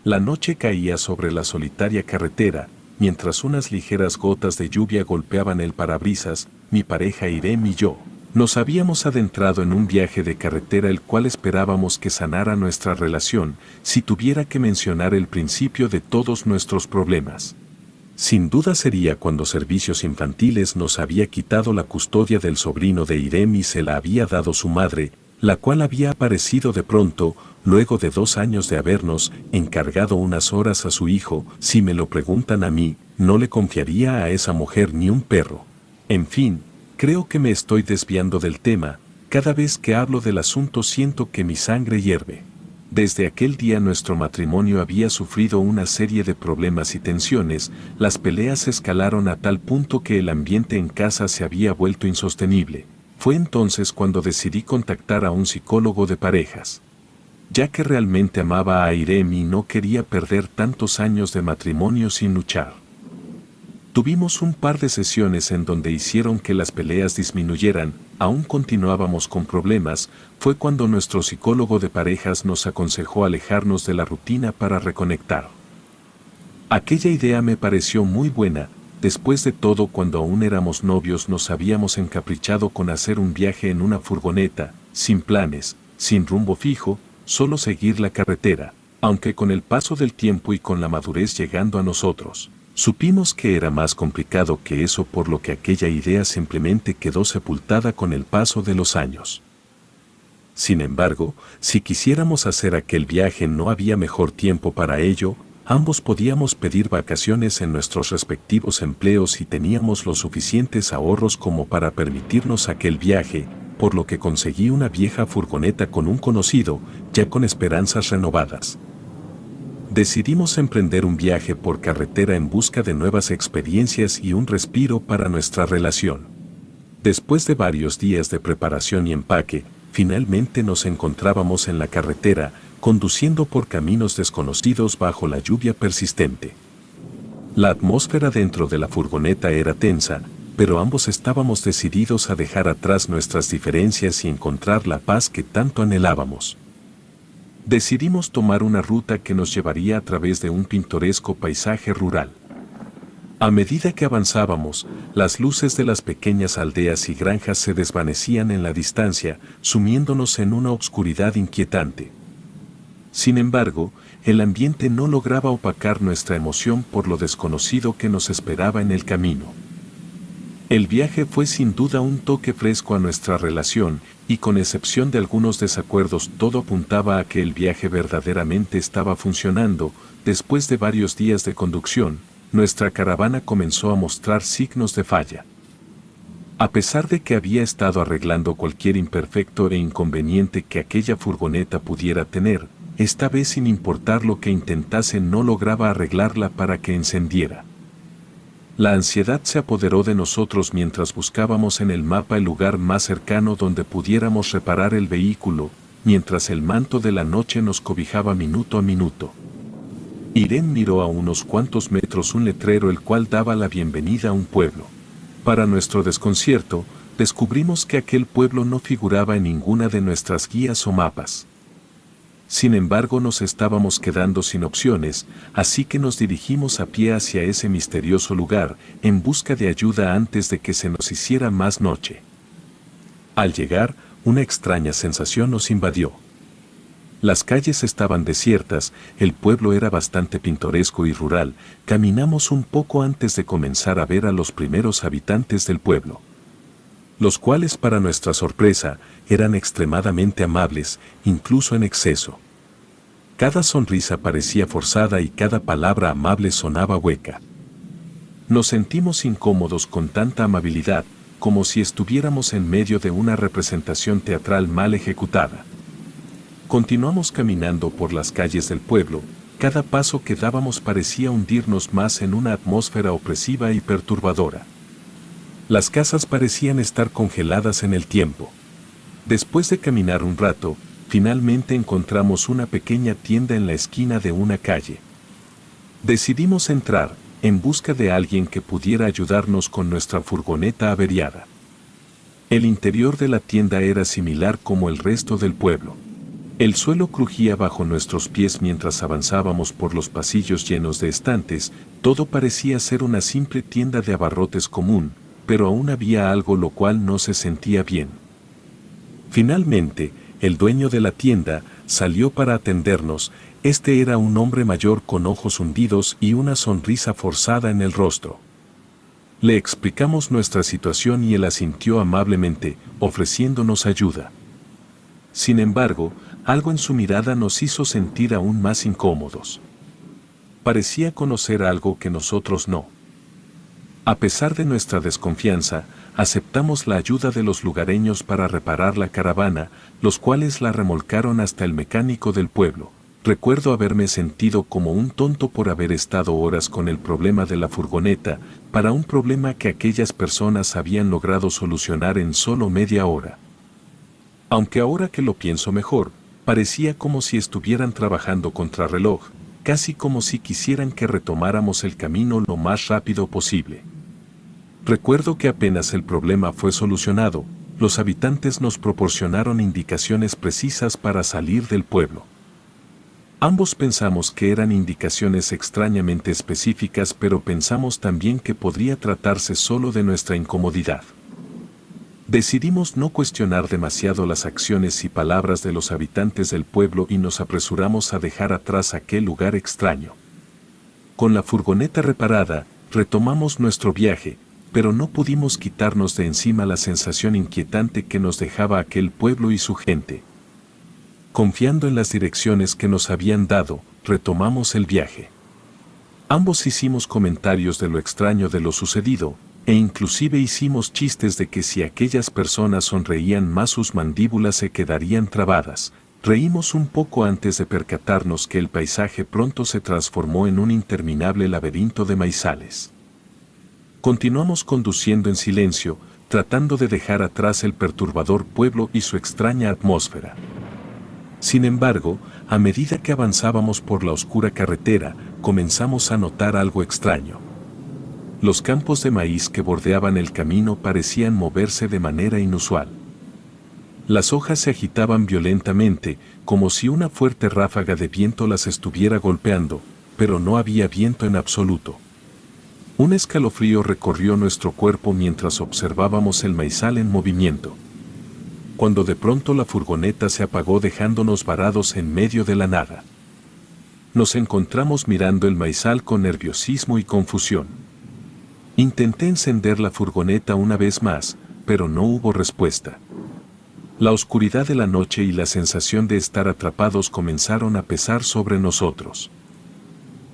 La noche caía sobre la solitaria carretera, mientras unas ligeras gotas de lluvia golpeaban el parabrisas. Mi pareja Irem y yo nos habíamos adentrado en un viaje de carretera el cual esperábamos que sanara nuestra relación, si tuviera que mencionar el principio de todos nuestros problemas. Sin duda sería cuando Servicios Infantiles nos había quitado la custodia del sobrino de Irem y se la había dado su madre, la cual había aparecido de pronto, luego de 2 años de habernos encargado unas horas a su hijo. Si me lo preguntan a mí, no le confiaría a esa mujer ni un perro. En fin, creo que me estoy desviando del tema. Cada vez que hablo del asunto siento que mi sangre hierve. Desde aquel día nuestro matrimonio había sufrido una serie de problemas y tensiones. Las peleas escalaron a tal punto que el ambiente en casa se había vuelto insostenible. Fue entonces cuando decidí contactar a un psicólogo de parejas, ya que realmente amaba a Irem y no quería perder tantos años de matrimonio sin luchar. Tuvimos un par de sesiones en donde hicieron que las peleas disminuyeran. Aún continuábamos con problemas. Fue cuando nuestro psicólogo de parejas nos aconsejó alejarnos de la rutina para reconectar. Aquella idea me pareció muy buena. Después de todo, cuando aún éramos novios nos habíamos encaprichado con hacer un viaje en una furgoneta, sin planes, sin rumbo fijo, solo seguir la carretera, aunque con el paso del tiempo y con la madurez llegando a nosotros, supimos que era más complicado que eso, por lo que aquella idea simplemente quedó sepultada con el paso de los años. Sin embargo, si quisiéramos hacer aquel viaje no había mejor tiempo para ello. Ambos podíamos pedir vacaciones en nuestros respectivos empleos y teníamos los suficientes ahorros como para permitirnos aquel viaje, por lo que conseguí una vieja furgoneta con un conocido, ya con esperanzas renovadas. Decidimos emprender un viaje por carretera en busca de nuevas experiencias y un respiro para nuestra relación. Después de varios días de preparación y empaque, finalmente nos encontrábamos en la carretera, conduciendo por caminos desconocidos bajo la lluvia persistente. La atmósfera dentro de la furgoneta era tensa, pero ambos estábamos decididos a dejar atrás nuestras diferencias y encontrar la paz que tanto anhelábamos. Decidimos tomar una ruta que nos llevaría a través de un pintoresco paisaje rural. A medida que avanzábamos, las luces de las pequeñas aldeas y granjas se desvanecían en la distancia, sumiéndonos en una oscuridad inquietante. Sin embargo, el ambiente no lograba opacar nuestra emoción por lo desconocido que nos esperaba en el camino. El viaje fue sin duda un toque fresco a nuestra relación, y con excepción de algunos desacuerdos todo apuntaba a que el viaje verdaderamente estaba funcionando. Después de varios días de conducción, nuestra caravana comenzó a mostrar signos de falla. A pesar de que había estado arreglando cualquier imperfecto e inconveniente que aquella furgoneta pudiera tener, esta vez sin importar lo que intentase no lograba arreglarla para que encendiera. La ansiedad se apoderó de nosotros mientras buscábamos en el mapa el lugar más cercano donde pudiéramos reparar el vehículo, mientras el manto de la noche nos cobijaba minuto a minuto. Irem miró a unos cuantos metros un letrero el cual daba la bienvenida a un pueblo. Para nuestro desconcierto, descubrimos que aquel pueblo no figuraba en ninguna de nuestras guías o mapas. Sin embargo, nos estábamos quedando sin opciones, así que nos dirigimos a pie hacia ese misterioso lugar, en busca de ayuda antes de que se nos hiciera más noche. Al llegar, una extraña sensación nos invadió. Las calles estaban desiertas, el pueblo era bastante pintoresco y rural. Caminamos un poco antes de comenzar a ver a los primeros habitantes del pueblo, los cuales, para nuestra sorpresa, eran extremadamente amables, incluso en exceso. Cada sonrisa parecía forzada y cada palabra amable sonaba hueca. Nos sentimos incómodos con tanta amabilidad, como si estuviéramos en medio de una representación teatral mal ejecutada. Continuamos caminando por las calles del pueblo. Cada paso que dábamos parecía hundirnos más en una atmósfera opresiva y perturbadora. Las casas parecían estar congeladas en el tiempo. Después de caminar un rato, finalmente encontramos una pequeña tienda en la esquina de una calle. Decidimos entrar, en busca de alguien que pudiera ayudarnos con nuestra furgoneta averiada. El interior de la tienda era similar como el resto del pueblo. El suelo crujía bajo nuestros pies mientras avanzábamos por los pasillos llenos de estantes, todo parecía ser una simple tienda de abarrotes común, pero aún había algo lo cual no se sentía bien. Finalmente, el dueño de la tienda salió para atendernos. Este era un hombre mayor con ojos hundidos y una sonrisa forzada en el rostro. Le explicamos nuestra situación y él asintió amablemente, ofreciéndonos ayuda. Sin embargo, algo en su mirada nos hizo sentir aún más incómodos. Parecía conocer algo que nosotros no. A pesar de nuestra desconfianza, aceptamos la ayuda de los lugareños para reparar la caravana, los cuales la remolcaron hasta el mecánico del pueblo. Recuerdo haberme sentido como un tonto por haber estado horas con el problema de la furgoneta, para un problema que aquellas personas habían logrado solucionar en solo media hora. Aunque ahora que lo pienso mejor, parecía como si estuvieran trabajando contrarreloj, casi como si quisieran que retomáramos el camino lo más rápido posible. Recuerdo que apenas el problema fue solucionado, los habitantes nos proporcionaron indicaciones precisas para salir del pueblo. Ambos pensamos que eran indicaciones extrañamente específicas, pero pensamos también que podría tratarse solo de nuestra incomodidad. Decidimos no cuestionar demasiado las acciones y palabras de los habitantes del pueblo y nos apresuramos a dejar atrás aquel lugar extraño. Con la furgoneta reparada, retomamos nuestro viaje, pero no pudimos quitarnos de encima la sensación inquietante que nos dejaba aquel pueblo y su gente. Confiando en las direcciones que nos habían dado, retomamos el viaje. Ambos hicimos comentarios de lo extraño de lo sucedido, e inclusive hicimos chistes de que si aquellas personas sonreían más sus mandíbulas se quedarían trabadas. Reímos un poco antes de percatarnos que el paisaje pronto se transformó en un interminable laberinto de maizales. Continuamos conduciendo en silencio, tratando de dejar atrás el perturbador pueblo y su extraña atmósfera. Sin embargo, a medida que avanzábamos por la oscura carretera, comenzamos a notar algo extraño. Los campos de maíz que bordeaban el camino parecían moverse de manera inusual. Las hojas se agitaban violentamente, como si una fuerte ráfaga de viento las estuviera golpeando, pero no había viento en absoluto. Un escalofrío recorrió nuestro cuerpo mientras observábamos el maizal en movimiento. Cuando de pronto la furgoneta se apagó dejándonos varados en medio de la nada. Nos encontramos mirando el maizal con nerviosismo y confusión. Intenté encender la furgoneta una vez más, pero no hubo respuesta. La oscuridad de la noche y la sensación de estar atrapados comenzaron a pesar sobre nosotros.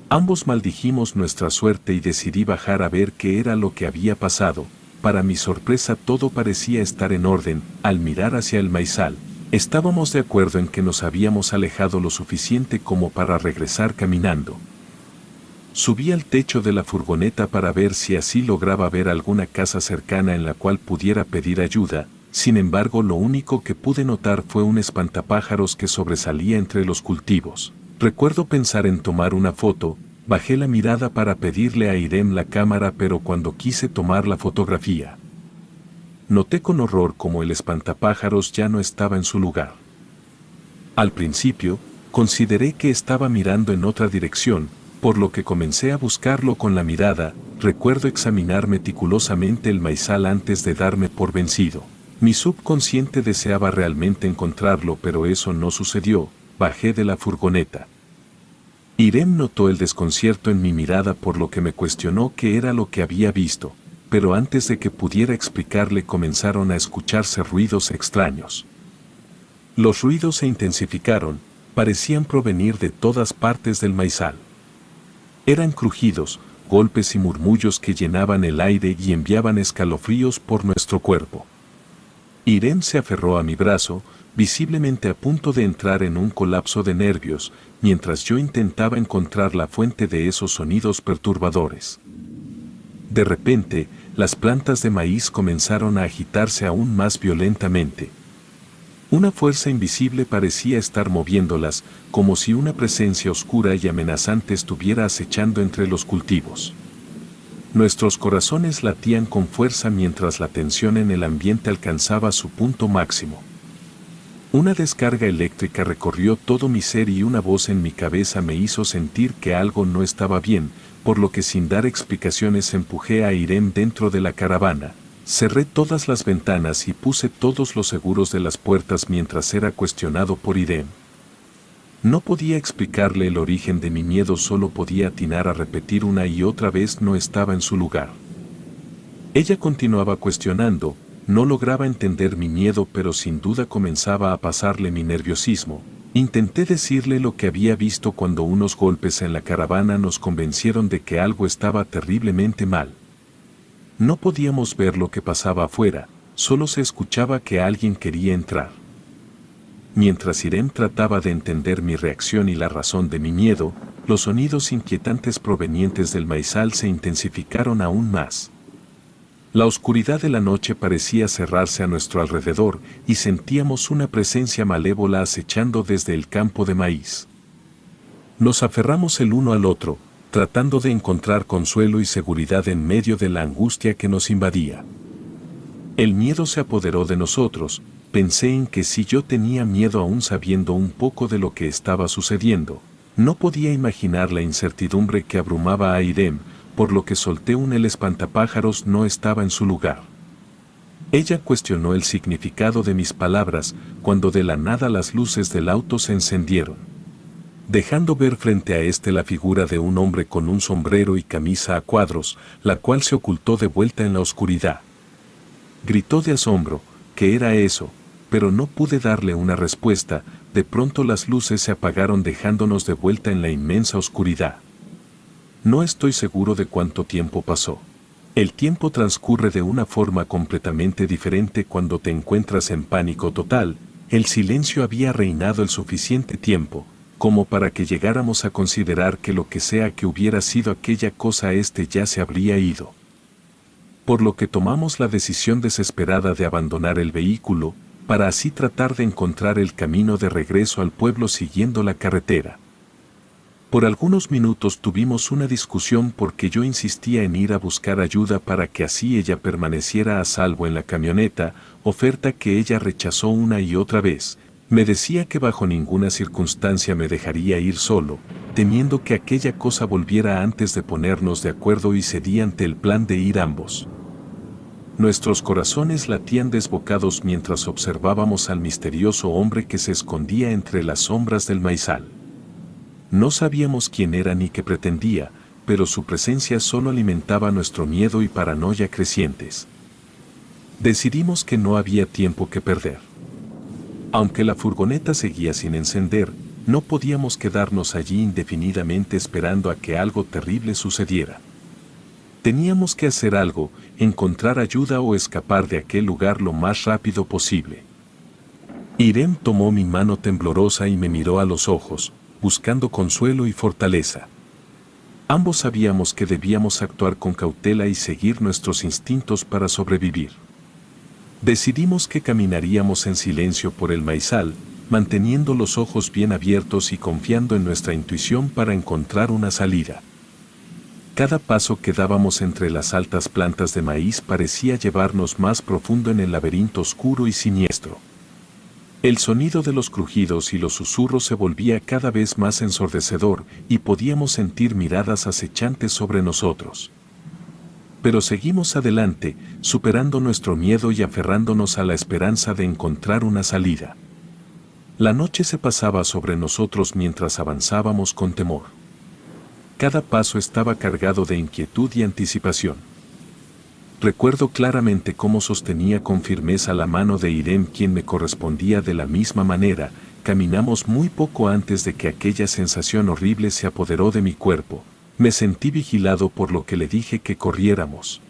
Ambos maldijimos nuestra suerte y decidí bajar a ver qué era lo que había pasado. Para mi sorpresa todo parecía estar en orden. Al mirar hacia el maizal, estábamos de acuerdo en que nos habíamos alejado lo suficiente como para regresar caminando. Subí al techo de la furgoneta para ver si así lograba ver alguna casa cercana en la cual pudiera pedir ayuda. Sin embargo, lo único que pude notar fue un espantapájaros que sobresalía entre los cultivos. Recuerdo pensar en tomar una foto. Bajé la mirada para pedirle a Irem la cámara, pero cuando quise tomar la fotografía, noté con horror cómo el espantapájaros ya no estaba en su lugar. Al principio, consideré que estaba mirando en otra dirección, por lo que comencé a buscarlo con la mirada. Recuerdo examinar meticulosamente el maizal antes de darme por vencido. Mi subconsciente deseaba realmente encontrarlo, pero eso no sucedió. Bajé de la furgoneta. Irem notó el desconcierto en mi mirada, por lo que me cuestionó qué era lo que había visto, pero antes de que pudiera explicarle comenzaron a escucharse ruidos extraños. Los ruidos se intensificaron, parecían provenir de todas partes del maizal. Eran crujidos, golpes y murmullos que llenaban el aire y enviaban escalofríos por nuestro cuerpo. Irem se aferró a mi brazo, visiblemente a punto de entrar en un colapso de nervios, mientras yo intentaba encontrar la fuente de esos sonidos perturbadores. De repente, las plantas de maíz comenzaron a agitarse aún más violentamente. Una fuerza invisible parecía estar moviéndolas, como si una presencia oscura y amenazante estuviera acechando entre los cultivos. Nuestros corazones latían con fuerza mientras la tensión en el ambiente alcanzaba su punto máximo. Una descarga eléctrica recorrió todo mi ser y una voz en mi cabeza me hizo sentir que algo no estaba bien, por lo que sin dar explicaciones empujé a Irene dentro de la caravana. Cerré todas las ventanas y puse todos los seguros de las puertas mientras era cuestionado por Irene. No podía explicarle el origen de mi miedo, solo podía atinar a repetir una y otra vez: no estaba en su lugar. Ella continuaba cuestionando, no lograba entender mi miedo, pero sin duda comenzaba a pasarle mi nerviosismo. Intenté decirle lo que había visto cuando unos golpes en la caravana nos convencieron de que algo estaba terriblemente mal. No podíamos ver lo que pasaba afuera, solo se escuchaba que alguien quería entrar. Mientras Irene trataba de entender mi reacción y la razón de mi miedo, los sonidos inquietantes provenientes del maizal se intensificaron aún más. La oscuridad de la noche parecía cerrarse a nuestro alrededor y sentíamos una presencia malévola acechando desde el campo de maíz. Nos aferramos el uno al otro, tratando de encontrar consuelo y seguridad en medio de la angustia que nos invadía. El miedo se apoderó de nosotros. Pensé en que si yo tenía miedo aún sabiendo un poco de lo que estaba sucediendo, no podía imaginar la incertidumbre que abrumaba a Irene, por lo que solté el espantapájaros no estaba en su lugar. Ella cuestionó el significado de mis palabras cuando de la nada las luces del auto se encendieron, dejando ver frente a la figura de un hombre con un sombrero y camisa a cuadros, la cual se ocultó de vuelta en la oscuridad. Gritó de asombro: ¿qué era eso? Pero no pude darle una respuesta. De pronto las luces se apagaron dejándonos de vuelta en la inmensa oscuridad. No estoy seguro de cuánto tiempo pasó. El tiempo transcurre de una forma completamente diferente cuando te encuentras en pánico total. El silencio había reinado el suficiente tiempo como para que llegáramos a considerar que lo que sea que hubiera sido aquella cosa ya se habría ido. Por lo que tomamos la decisión desesperada de abandonar el vehículo, para así tratar de encontrar el camino de regreso al pueblo siguiendo la carretera. Por algunos minutos tuvimos una discusión porque yo insistía en ir a buscar ayuda para que así ella permaneciera a salvo en la camioneta, oferta que ella rechazó una y otra vez. Me decía que bajo ninguna circunstancia me dejaría ir solo, temiendo que aquella cosa volviera antes de ponernos de acuerdo, y cedí ante el plan de ir ambos. Nuestros corazones latían desbocados mientras observábamos al misterioso hombre que se escondía entre las sombras del maizal. No sabíamos quién era ni qué pretendía, pero su presencia solo alimentaba nuestro miedo y paranoia crecientes. Decidimos que no había tiempo que perder. Aunque la furgoneta seguía sin encender, no podíamos quedarnos allí indefinidamente esperando a que algo terrible sucediera. Teníamos que hacer algo, encontrar ayuda o escapar de aquel lugar lo más rápido posible. Irene tomó mi mano temblorosa y me miró a los ojos, buscando consuelo y fortaleza. Ambos sabíamos que debíamos actuar con cautela y seguir nuestros instintos para sobrevivir. Decidimos que caminaríamos en silencio por el maizal, manteniendo los ojos bien abiertos y confiando en nuestra intuición para encontrar una salida. Cada paso que dábamos entre las altas plantas de maíz parecía llevarnos más profundo en el laberinto oscuro y siniestro. El sonido de los crujidos y los susurros se volvía cada vez más ensordecedor y podíamos sentir miradas acechantes sobre nosotros. Pero seguimos adelante, superando nuestro miedo y aferrándonos a la esperanza de encontrar una salida. La noche se pasaba sobre nosotros mientras avanzábamos con temor. Cada paso estaba cargado de inquietud y anticipación. Recuerdo claramente cómo sostenía con firmeza la mano de Irene, quien me correspondía de la misma manera. Caminamos muy poco antes de que aquella sensación horrible se apoderó de mi cuerpo. Me sentí vigilado, por lo que le dije que corriéramos.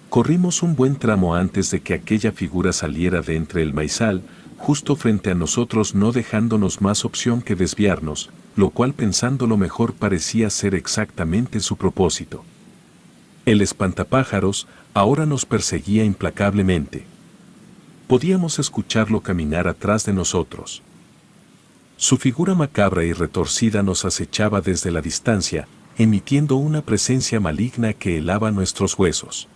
Corrimos un buen tramo antes de que aquella figura saliera de entre el maizal, justo frente a nosotros, no dejándonos más opción que desviarnos, lo cual, pensándolo mejor, parecía ser exactamente su propósito. El espantapájaros ahora nos perseguía implacablemente. Podíamos escucharlo caminar atrás de nosotros. Su figura macabra y retorcida nos acechaba desde la distancia, emitiendo una presencia maligna que helaba nuestros huesos.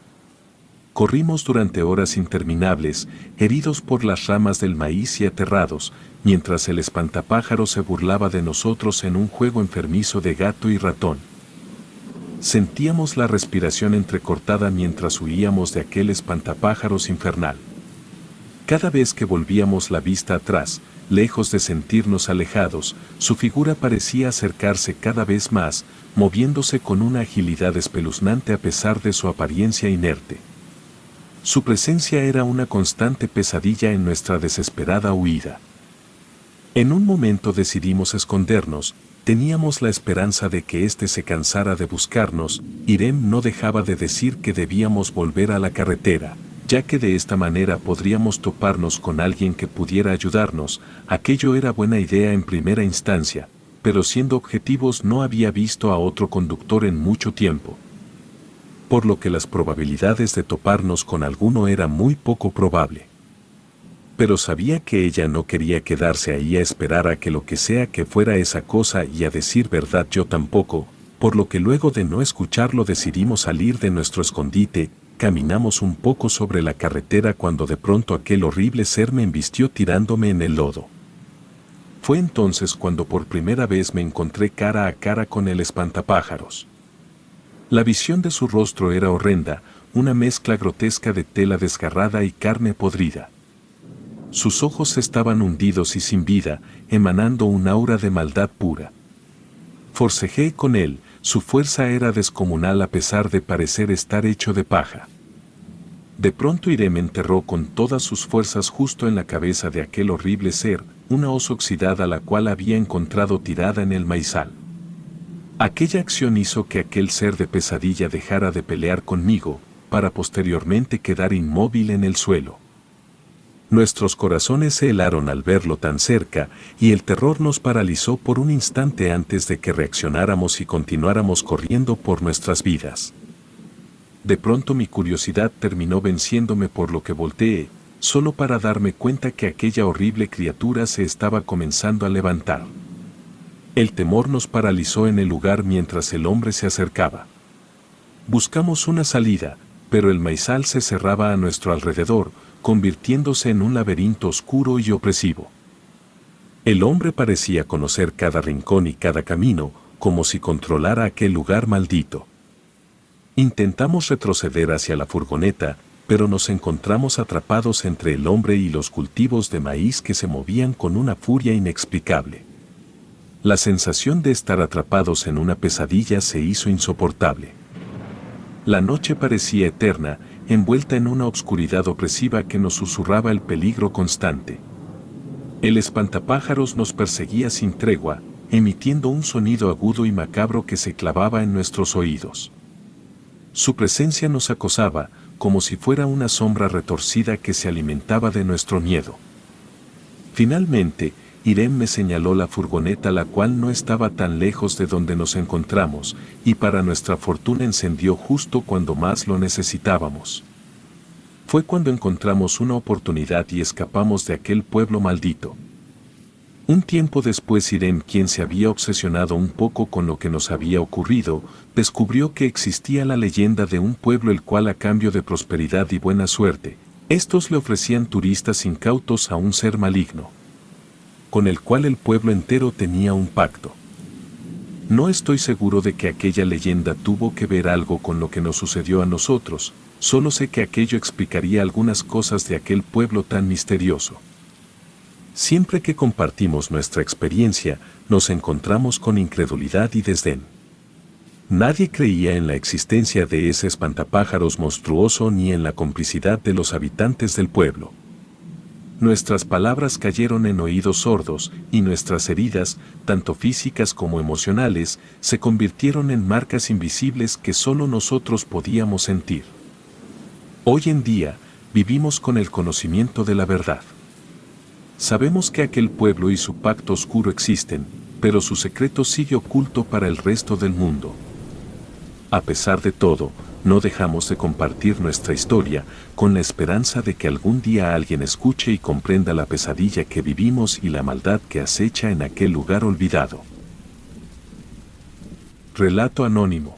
Corrimos durante horas interminables, heridos por las ramas del maíz y aterrados, mientras el espantapájaros se burlaba de nosotros en un juego enfermizo de gato y ratón. Sentíamos la respiración entrecortada mientras huíamos de aquel espantapájaros infernal. Cada vez que volvíamos la vista atrás, lejos de sentirnos alejados, su figura parecía acercarse cada vez más, moviéndose con una agilidad espeluznante a pesar de su apariencia inerte. Su presencia era una constante pesadilla en nuestra desesperada huida. En un momento decidimos escondernos, teníamos la esperanza de que éste se cansara de buscarnos. Irem no dejaba de decir que debíamos volver a la carretera, ya que de esta manera podríamos toparnos con alguien que pudiera ayudarnos. Aquello era buena idea en primera instancia, pero siendo objetivos no había visto a otro conductor en mucho tiempo, por lo que las probabilidades de toparnos con alguno era muy poco probable. Pero sabía que ella no quería quedarse ahí a esperar a que lo que sea que fuera esa cosa, y a decir verdad yo tampoco, por lo que luego de no escucharlo decidimos salir de nuestro escondite. Caminamos un poco sobre la carretera cuando de pronto aquel horrible ser me embistió tirándome en el lodo. Fue entonces cuando por primera vez me encontré cara a cara con el espantapájaros. La visión de su rostro era horrenda, una mezcla grotesca de tela desgarrada y carne podrida. Sus ojos estaban hundidos y sin vida, emanando un aura de maldad pura. Forcejeé con él, su fuerza era descomunal a pesar de parecer estar hecho de paja. De pronto Irem enterró con todas sus fuerzas justo en la cabeza de aquel horrible ser, una hoz oxidada la cual había encontrado tirada en el maizal. Aquella acción hizo que aquel ser de pesadilla dejara de pelear conmigo, para posteriormente quedar inmóvil en el suelo. Nuestros corazones se helaron al verlo tan cerca, y el terror nos paralizó por un instante antes de que reaccionáramos y continuáramos corriendo por nuestras vidas. De pronto mi curiosidad terminó venciéndome, por lo que volteé, solo para darme cuenta que aquella horrible criatura se estaba comenzando a levantar. El temor nos paralizó en el lugar mientras el hombre se acercaba. Buscamos una salida, pero el maizal se cerraba a nuestro alrededor, convirtiéndose en un laberinto oscuro y opresivo. El hombre parecía conocer cada rincón y cada camino, como si controlara aquel lugar maldito. Intentamos retroceder hacia la furgoneta, pero nos encontramos atrapados entre el hombre y los cultivos de maíz que se movían con una furia inexplicable. La sensación de estar atrapados en una pesadilla se hizo insoportable. La noche parecía eterna, envuelta en una obscuridad opresiva que nos susurraba el peligro constante. El espantapájaros nos perseguía sin tregua, emitiendo un sonido agudo y macabro que se clavaba en nuestros oídos. Su presencia nos acosaba, como si fuera una sombra retorcida que se alimentaba de nuestro miedo. Finalmente, Irem me señaló la furgoneta, la cual no estaba tan lejos de donde nos encontramos, y para nuestra fortuna encendió justo cuando más lo necesitábamos. Fue cuando encontramos una oportunidad y escapamos de aquel pueblo maldito. Un tiempo después Irem, quien se había obsesionado un poco con lo que nos había ocurrido, descubrió que existía la leyenda de un pueblo el cual, a cambio de prosperidad y buena suerte, estos le ofrecían turistas incautos a un ser maligno, con el cual el pueblo entero tenía un pacto. No estoy seguro de que aquella leyenda tuvo que ver algo con lo que nos sucedió a nosotros, solo sé que aquello explicaría algunas cosas de aquel pueblo tan misterioso. Siempre que compartimos nuestra experiencia, nos encontramos con incredulidad y desdén. Nadie creía en la existencia de ese espantapájaros monstruoso ni en la complicidad de los habitantes del pueblo. Nuestras palabras cayeron en oídos sordos, y nuestras heridas, tanto físicas como emocionales, se convirtieron en marcas invisibles que solo nosotros podíamos sentir. Hoy en día, vivimos con el conocimiento de la verdad. Sabemos que aquel pueblo y su pacto oscuro existen, pero su secreto sigue oculto para el resto del mundo. A pesar de todo, no dejamos de compartir nuestra historia, con la esperanza de que algún día alguien escuche y comprenda la pesadilla que vivimos y la maldad que acecha en aquel lugar olvidado. Relato anónimo.